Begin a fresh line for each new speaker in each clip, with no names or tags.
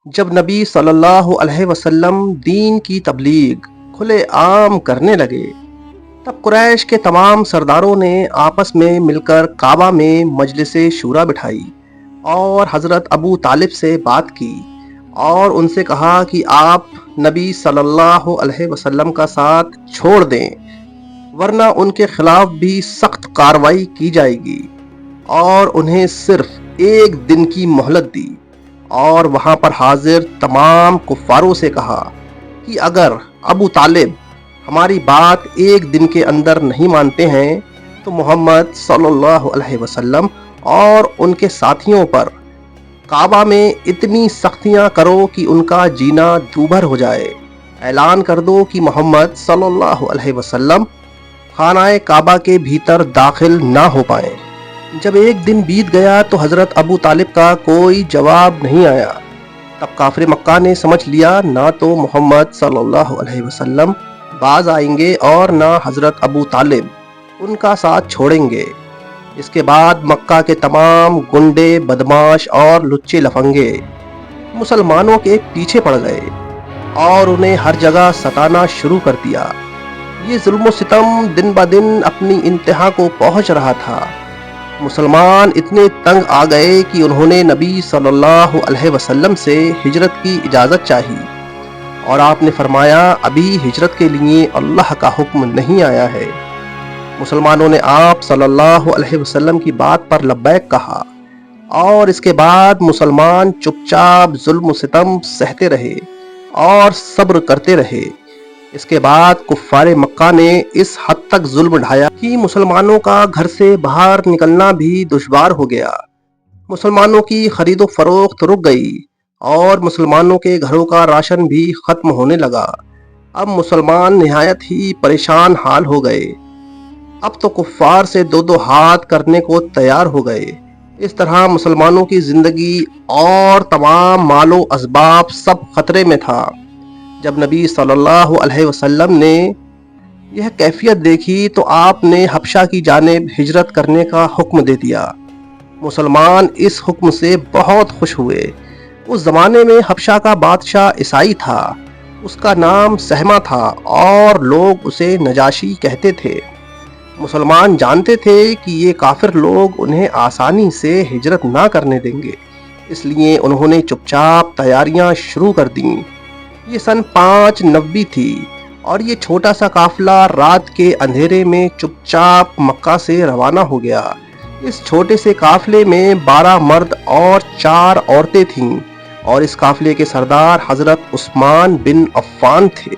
جب نبی صلی اللہ علیہ وسلم دین کی تبلیغ کھلے عام کرنے لگے، تب قریش کے تمام سرداروں نے آپس میں مل کر کعبہ میں مجلس شورا بٹھائی اور حضرت ابو طالب سے بات کی اور ان سے کہا کہ آپ نبی صلی اللہ علیہ وسلم کا ساتھ چھوڑ دیں، ورنہ ان کے خلاف بھی سخت کارروائی کی جائے گی، اور انہیں صرف ایک دن کی مہلت دی اور وہاں پر حاضر تمام کفاروں سے کہا کہ اگر ابو طالب ہماری بات ایک دن کے اندر نہیں مانتے ہیں تو محمد صلی اللہ علیہ وسلم اور ان کے ساتھیوں پر کعبہ میں اتنی سختیاں کرو کہ ان کا جینا دوبھر ہو جائے۔ اعلان کر دو کہ محمد صلی اللہ علیہ وسلم خانہ کعبہ کے بھیتر داخل نہ ہو پائیں۔ جب ایک دن بیت گیا تو حضرت ابو طالب کا کوئی جواب نہیں آیا۔ تب کافر مکہ نے سمجھ لیا نہ تو محمد صلی اللہ علیہ وسلم باز آئیں گے اور نہ حضرت ابو طالب ان کا ساتھ چھوڑیں گے۔ اس کے بعد مکہ کے تمام گنڈے، بدماش اور لچے لفنگے مسلمانوں کے پیچھے پڑ گئے اور انہیں ہر جگہ ستانا شروع کر دیا۔ یہ ظلم و ستم دن بدن اپنی انتہا کو پہنچ رہا تھا۔ مسلمان اتنے تنگ آ گئے کہ انہوں نے نبی صلی اللہ علیہ وسلم سے ہجرت کی اجازت چاہی، اور آپ نے فرمایا ابھی ہجرت کے لیے اللہ کا حکم نہیں آیا ہے۔ مسلمانوں نے آپ صلی اللہ علیہ وسلم کی بات پر لبیک کہا، اور اس کے بعد مسلمان چپ چاپ ظلم و ستم سہتے رہے اور صبر کرتے رہے۔ اس کے بعد کفار مکہ نے اس حد تک ظلم ڈھایا کہ مسلمانوں کا گھر سے باہر نکلنا بھی دشوار ہو گیا۔ مسلمانوں کی خرید و فروخت رک گئی اور مسلمانوں کے گھروں کا راشن بھی ختم ہونے لگا۔ اب مسلمان نہایت ہی پریشان حال ہو گئے۔ اب تو کفار سے دو دو ہاتھ کرنے کو تیار ہو گئے۔ اس طرح مسلمانوں کی زندگی اور تمام مال و اسباب سب خطرے میں تھا۔ جب نبی صلی اللہ علیہ وسلم نے یہ کیفیت دیکھی تو آپ نے حبشہ کی جانب ہجرت کرنے کا حکم دے دیا۔ مسلمان اس حکم سے بہت خوش ہوئے۔ اس زمانے میں حبشہ کا بادشاہ عیسائی تھا، اس کا نام سہمہ تھا اور لوگ اسے نجاشی کہتے تھے۔ مسلمان جانتے تھے کہ یہ کافر لوگ انہیں آسانی سے ہجرت نہ کرنے دیں گے، اس لیے انہوں نے چپ چاپ تیاریاں شروع کر دیں۔ یہ سن 590 تھی اور یہ چھوٹا سا قافلہ رات کے اندھیرے میں چپ چاپ مکہ سے روانہ ہو گیا۔ اس چھوٹے سے قافلے میں 12 مرد اور 4 عورتیں تھیں، اور اس قافلے کے سردار حضرت عثمان بن عفان تھے۔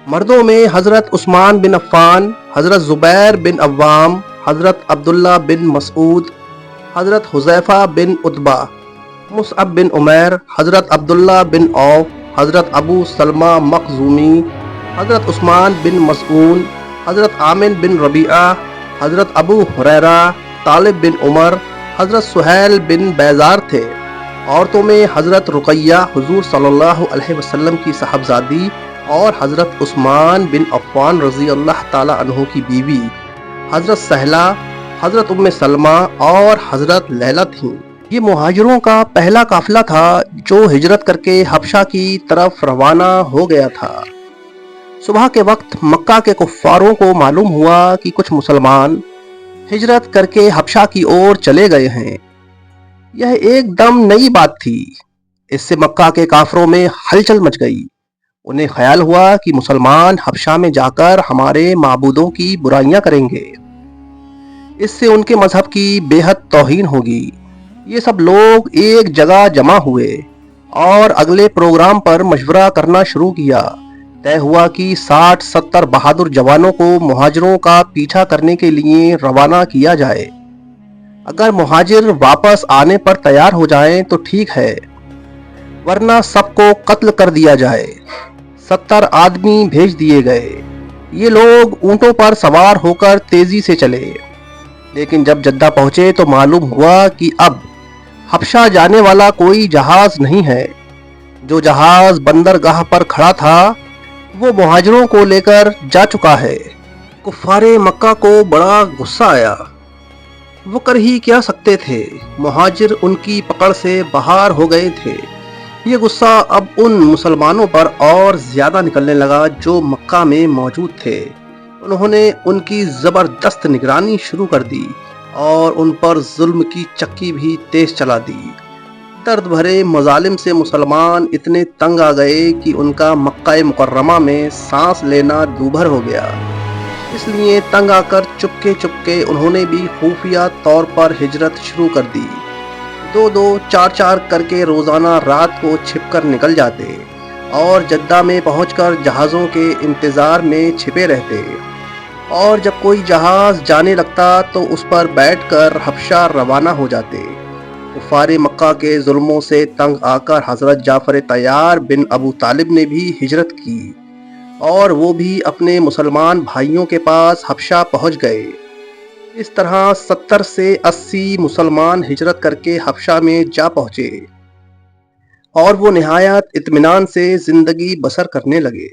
مردوں میں حضرت عثمان بن عفان، حضرت زبیر بن عوام، حضرت عبداللہ بن مسعود، حضرت حذیفہ بن عتبہ، مصعب بن عمیر، حضرت عبداللہ بن عوف، حضرت ابو سلمہ مخزومی، حضرت عثمان بن مظعون، حضرت عامر بن ربیعہ، حضرت ابو ہریرہ، طالب بن عمر، حضرت سہیل بن بیزار تھے۔ عورتوں میں حضرت رقیہ حضور صلی اللہ علیہ وسلم کی صاحبزادی اور حضرت عثمان بن عفان رضی اللہ تعالی عنہ کی بیوی، حضرت سہلہ، حضرت ام سلمہ اور حضرت لیلہ تھیں۔ یہ مہاجروں کا پہلا قافلہ تھا جو ہجرت کر کے حبشہ کی طرف روانہ ہو گیا تھا۔ صبح کے وقت مکہ کے کفاروں کو معلوم ہوا کہ کچھ مسلمان ہجرت کر کے حبشہ کی اور چلے گئے ہیں۔ یہ ایک دم نئی بات تھی۔ اس سے مکہ کے کافروں میں ہلچل مچ گئی۔ انہیں خیال ہوا کہ مسلمان حبشہ میں جا کر ہمارے معبودوں کی برائیاں کریں گے، اس سے ان کے مذہب کی بے حد توہین ہوگی۔ یہ سب لوگ ایک جگہ جمع ہوئے اور اگلے پروگرام پر مشورہ کرنا شروع کیا۔ طے ہوا کہ 60-70 بہادر جوانوں کو مہاجروں کا پیچھا کرنے کے لیے روانہ کیا جائے۔ اگر مہاجر واپس آنے پر تیار ہو جائیں تو ٹھیک ہے، ورنہ سب کو قتل کر دیا جائے۔ 70 آدمی بھیج دیے گئے۔ یہ لوگ اونٹوں پر سوار ہو کر تیزی سے چلے، لیکن جب جدہ پہنچے تو معلوم ہوا کہ اب حبشہ جانے والا کوئی جہاز نہیں ہے۔ جو جہاز بندرگاہ پر کھڑا تھا وہ مہاجروں کو لے کر جا چکا ہے۔ کفار مکہ کو بڑا غصہ آیا۔ وہ کر ہی کیا سکتے تھے، مہاجر ان کی پکڑ سے باہر ہو گئے تھے۔ یہ غصہ اب ان مسلمانوں پر اور زیادہ نکلنے لگا جو مکہ میں موجود تھے۔ انہوں نے ان کی زبردست نگرانی شروع کر دی اور ان پر ظلم کی چکی بھی تیز چلا دی۔ درد بھرے مظالم سے مسلمان اتنے تنگ آ گئے کہ ان کا مکہ مکرمہ میں سانس لینا دوبھر ہو گیا۔ اس لیے تنگ آ کر چپکے انہوں نے بھی خفیہ طور پر ہجرت شروع کر دی۔ دو چار کر کے روزانہ رات کو چھپ کر نکل جاتے اور جدہ میں پہنچ کر جہازوں کے انتظار میں چھپے رہتے، اور جب کوئی جہاز جانے لگتا تو اس پر بیٹھ کر حبشہ روانہ ہو جاتے۔ کفار مکہ کے ظلموں سے تنگ آ کر حضرت جعفر طیار بن ابو طالب نے بھی ہجرت کی، اور وہ بھی اپنے مسلمان بھائیوں کے پاس حبشہ پہنچ گئے۔ اس طرح 70 سے 80 مسلمان ہجرت کر کے حبشہ میں جا پہنچے، اور وہ نہایت اطمینان سے زندگی بسر کرنے لگے۔